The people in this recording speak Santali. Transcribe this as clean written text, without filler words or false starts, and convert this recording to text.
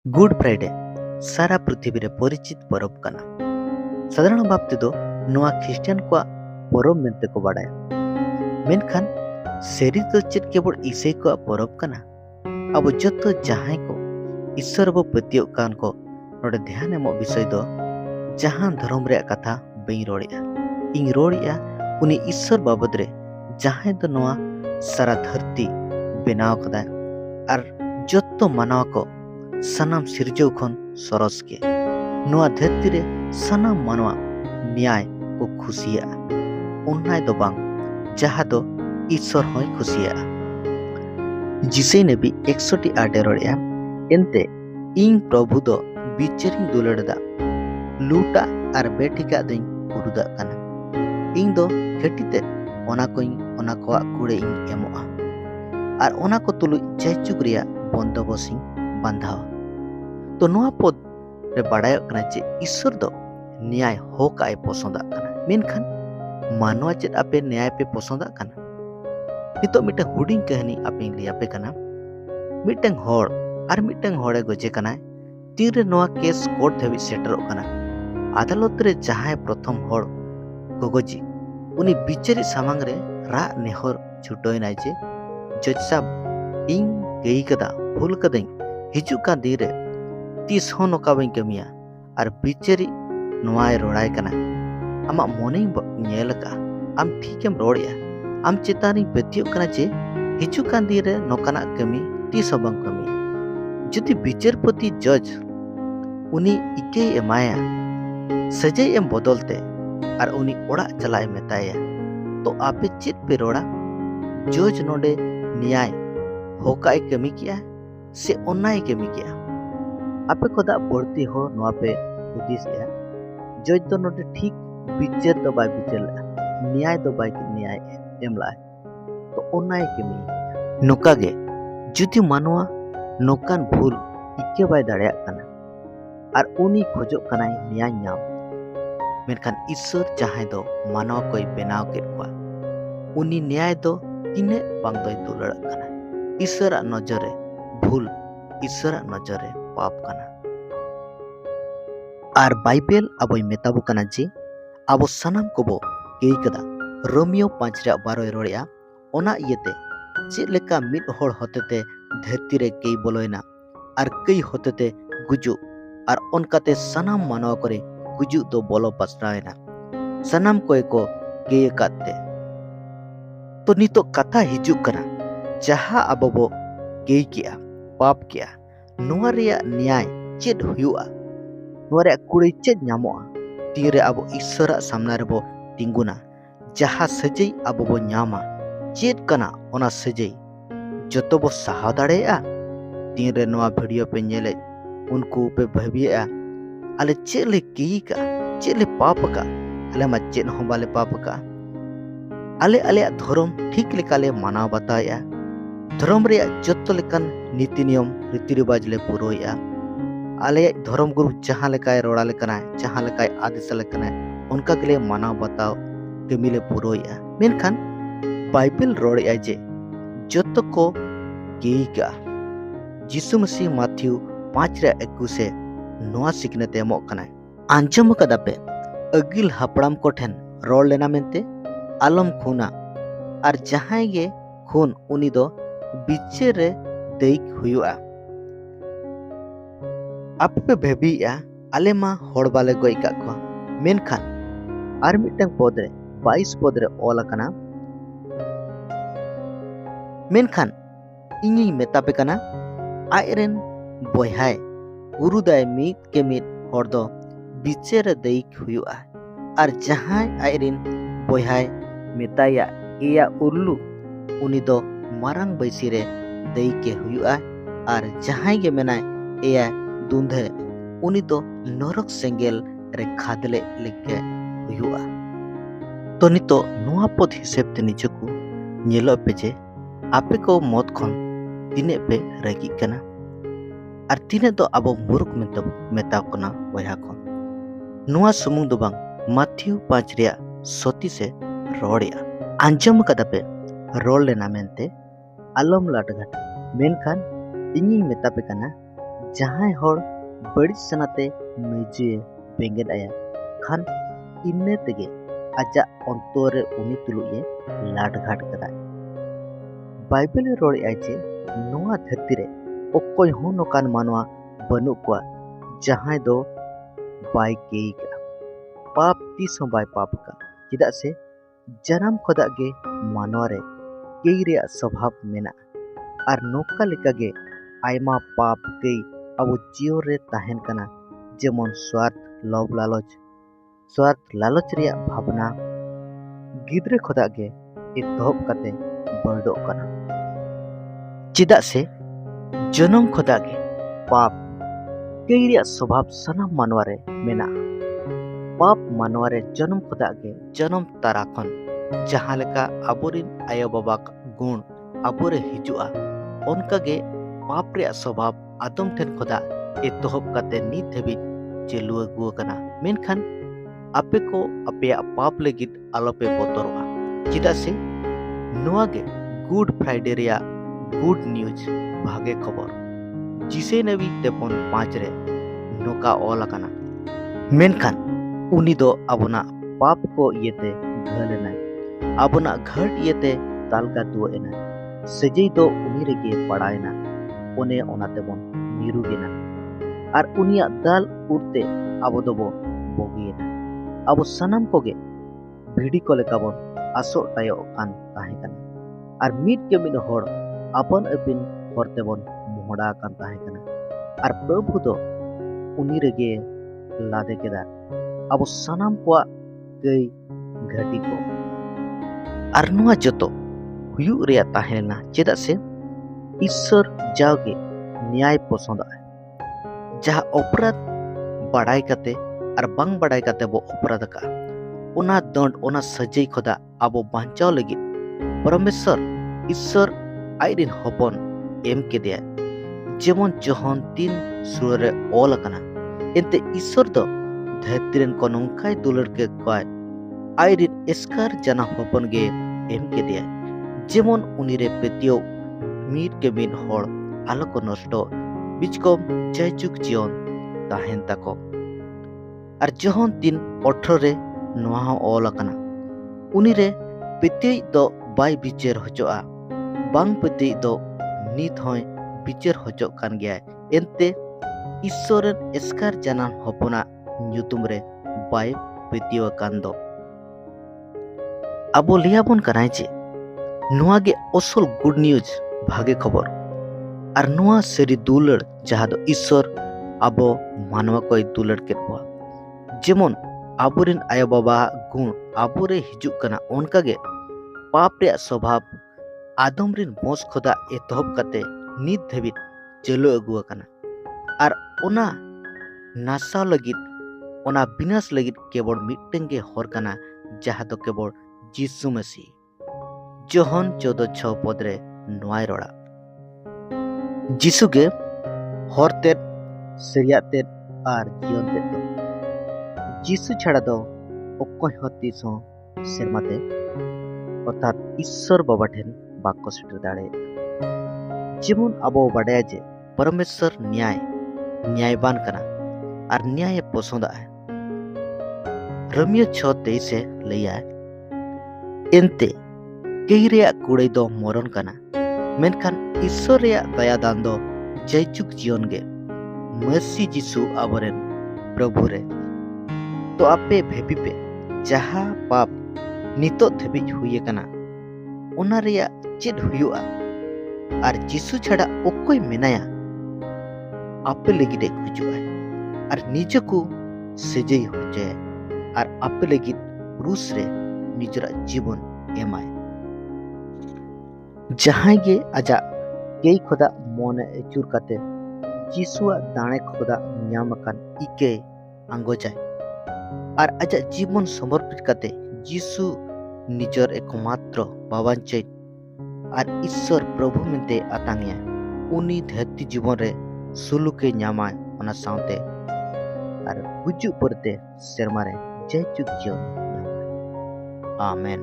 गुड फ्राइडे सारा पृथ्वी रे परिचित परब कना। साधारण भाव तेदो नुआ ख्रिस्टियन को परब मेनते को बाडाया। मेनखान सेरी तो चेत केवल ईसाई को परब कना। अब जतो जहां को ईश्वर बो पतियो कान को नोडे ध्यान एमो विषय दो जहां धर्म रे कथा बई रोड़िया इन रोड़िया उनी ईश्वर बाबद रे जहां दो नुआ सारा धरती बेनाव कदा और जतो मानव को सनाम सिरजौ खन सरस के नुआ धरती रे सनाम मानवा न्याय को खुशिया उन्नाय दो बांग जहां दो ईश्वर होय खुशिया। जिसे ने भी 108 आटे रोड़िया एनते इन प्रभु दो बिचरिंग दुलड़दा लूटा और बेटिका दिन उरुदा कना इन दो खेटिते ओना को कुड़े इन एमोआ और ओना को तुलु जयचुक रिया बंदोबसिंग बांधावा। तो नुआ पद रे बाडाय कना जे ईश्वर दो न्याय होक आय पसंदा कना मेनखान मानवा चेत आपे न्याय पे पसंदा कना। नितो मिटे हुडिंग कहानी आपे लिया पे कना मिटेंग होड़ और मिटेंग होड़े गजे कना तीरे नुआ केस कोर्ट धबी सेटरो कना अदालत रे जहां प्रथम होड़ गगजी उनी बिचारी सामांग रे रा नेहर छुटोय नाय जे जज साहब इन गई कदा भूल कदई हिजू का दीरे तीस हो नोका बई कमिया और बिचारी नुआय रोड़ाय कना आमा मोने नेल का आम ठीकेम रोड़िया आम चेतानी पतियो कना जे हिजू का दीरे नोकाना कमी तीस हो बंग कमिया जुदी बिचारपति जज उनी इके एमाया सजाई एम बदलते और उनी ओड़ा चलाए मेताया तो आपे चेत पे रोड़ा जज नोडे न्याय होकाय कमी किया से अन्याय कमी किया आपे कोदा बढ़ती हो नोआ पे हुदिस या जज तो नोडे ठीक बिचार दो बाय बिचार न्याय दो बाय न्याय एमला तो अन्याय कमी नोका गे जुदी मानवा नोकान भूल इके बाय दाड़िया कना और उनी खोजो कनाय न्याय नाम मेनखान ईश्वर जहां दो मानव कोई बेनाव के को उनी न्याय दो तिने बांग दो दुलड़ कना ईश्वर नजरे भूल ईश्वर नजरे पाप कना और बाइबल अबोय मेताबो कना जे अबो सनाम कोबो केई कदा रोमियो 5:12 रोड़िया ओना इयते चेद लेका मिद होड़ होतेते धरती रे केई बोलोयना और कई होतेते गुजु और ओनकाते सनाम मानव करे गुजु दो बोलो पसरायना सनाम कोय को केय काते तो नितो कथा हिजु कना जहां अबो बो केई किया पाप किया नुआ रिया न्याय चेद हुयुआ नुआ रिया कुड़े चेद न्यामोआ तीरे अबो ईश्वर सामना रे बो तिंगुना जहां सजई अबो बो न्यामा चेद कना ओना सजई जतो बो सहा दाड़ेया तीरे नुआ वीडियो पे नेले उनको पे भाबिया आले चेले केई का चेले पाप का आले मा चेद हो बाले पाप का आले आले धर्म ठीक लेकाले मानाव बताया धर्म रे जत्तो लेकान नीति नियम रीति रिवाज ले पुरोया आले धर्म गुरु जहां लेकाय रोड़ा लेकना जहां लेकाय आदेश लेकना उनका के लिए मानाव बताओ कमिले पुरोया मेनखान बाइबल रोड़या जे जत्तो को केई का यीशु मसीह माथ्यू 5:21 से नोआ सिकनेत एमो कना आंजम कदा पे अगिल हापड़ाम को ठेन रोड़ लेना मेनते आलम खूना और जहां गे खून उनी दो बिचे रे देख हुआ आप पे भेबिया आले मा होड़ बाले गोई का को मेनखान आर मिटंग पद रे 22 पद रे ओला कना मेनखान इनी मेता पे कना आयरन बोहाय उरुदाय मीत के मीत होड़ दो बिचे रे देख हुआ और जहां आयरन बोहाय मेताया एया उर्लू उनी दो मारंग बैसी रे दई के हुआ और जहां गे मेनाय एया दुंधे उनी दो नरक सेंगेल रे खादले लेके हुआ। तो नितो नुआ पद हिसाब ते निजको नेलो पे जे आपे को मौत खन तिने पे रगी कना और तिने दो अबो मूर्ख मेता कना बया खन नुआ सुमुंग दो बांग माथ्यू 5 रिया 37 से रोड़िया आंजम कदा पे रोड़ लेना मेनते आलम लाटघाट मेनखान इᱧᱤᱧ ᱢᱮᱛᱟᱯᱮ ᱠᱟᱱᱟ जहां हर बड़ी सनाते मेजुए बेंगेद आया खान इन्ने तेगे आजा अंतरे उनी तुलुए लाट घाट कदा बाइबल रोड आजे नोआ धरती रे ओकोय हो नोकान मानवा बनु को जहां दो बाय केई का पाप तीस बाय पाप का चिदा से जन्म खोदा गे मानवा रे केई रे स्वभाव मेना और नोका लेका गे आयमा पाप केई अब जीव रे ताहेन कना जेमन स्वार्थ लालच रे भावना गिद्रे खोदा गे एतहब काते बर्डो कना चिदा से जन्म खोदा गे पाप केई रे स्वभाव सनाम मानवा रे मेना पाप मानवा रे जन्म खोदा गे जन्म तारा खन जहां लेका आबोरिन आयो बाबा गुण आबोरे हिजुआ उनका गे पाप रे स्वभाव आदम ठेन खोदा एतहब काते नीत हेबि चेलु अगुआ कना मेनखान आपे को आपे पाप लगित आलोपे बतरवा चिदा से नोआ गे गुड फ्राइडे रिया गुड न्यूज भागे खबर जिसे नबी 5 रे नोका ऑल कना मेनखान उनी दो अबना पाप को येते घलेना अबना घट येते तालका दुएना सजई दो उनी रेगे पड़ायना ओने ओनाते बोन निरुगेना और उनिया दाल उड़ते अब दबो बोगियना अब सनम कोगे भिडी को लेका बोन आसो टायो कान ताहे कना और मीट के मिन होड़ अपन अपिन होरते बोन मोहड़ा कान ताहे कना और प्रभु दो उनी रेगे लादे केदा अब सनम को गई घटी को और नुआ जतो हुयु रे ताहेना चेदा से ईश्वर जागे न्याय पसंद है जहाँ अपराध बड़ाई कते और बंग बड़ाई कते वो अपराध का उना दंड उना सजई खोदा अब बांचाव लगी परमेश्वर ईश्वर आइरिन हपन एम के दिया जेमन जोहन 3 सुर रे ऑल कना एंते ईश्वर दो धरतीरन को नंकाय दुलर के कय आइरिन एस्कार जना हपन गे एम के दिया जेमन उनिरे पेतियो मीट के मिन होड़ आलो को नष्टो बिचकम जयचुक जीवन ताहेन ताको और जोहन 3:18 रे नोहा ऑल कना उनिरे पेतिय दो बाय बिचेर हचोआ बांग पेतिय दो नित होय बिचेर हचो कान गया एंते ईश्वरन एस्कार जानान हपना न्युतुम रे बाय पेतिय कान दो अबो लियाबन कनाय जे नोआ गे असल गुड न्यूज भागे खबर और नोआ सेरी दुलड़ जहाँ दो ईश्वर आबो मानवा कोई दुलड़ के जेमन आबोरिन आयो बाबा गुण आबोरे हिजुक कना उनका गे पाप रे स्वभाव आदम रिन मोस खोदा एतहब काते नित धबित चलो अगुआ कना और ओना नासा लगित ओना विनाश लगित केवल मिट्टें गे हर कना जहाँ दो केवल यीशु मसीह जोहन 14:6 पद रे नोआय रोड़ा यीशु गे हर तेद सरिया तेद और जीवन तेद दो यीशु छाड़ा दो ओकोय हतीस सेरमाते अर्थात ईश्वर बाबा ठेन बाको सेटर दाड़े जेमन आबो बाड़ाया जे परमेश्वर न्यायवान कना और न्याय पसंद है रोमियो 6:23 से लैया एंते कई रे कुड़े दो मरण कना मेनखान ईश्वर रे दया दान दो जयचुक जीवन गे मसी यीशु आबरेन प्रभु रे तो आपे भेबी पे जहा पाप नितो धबी हुए कना उना रे चेद हुआ और यीशु छड़ा ओकोय मेनाया आपे लगी दे खुजुआ और निज को सजई हो जाए और आपे लगी क्रूस रे निजरा जीवन एमाय जहां गे आजा कई खोदा मोने चुर काते यीशुआ दाणे खोदा न्यामकान इके आंगो जाए और आजा जीवन समर्पित काते यीशु निजर एकमात्र बाबांचे और ईश्वर प्रभु मिनते आतांगिया उनी धरती जीवन रे सुलुके न्यामाय ओना साउते और गुजु परते सेरमा रे जयचुक जीवन आमेन।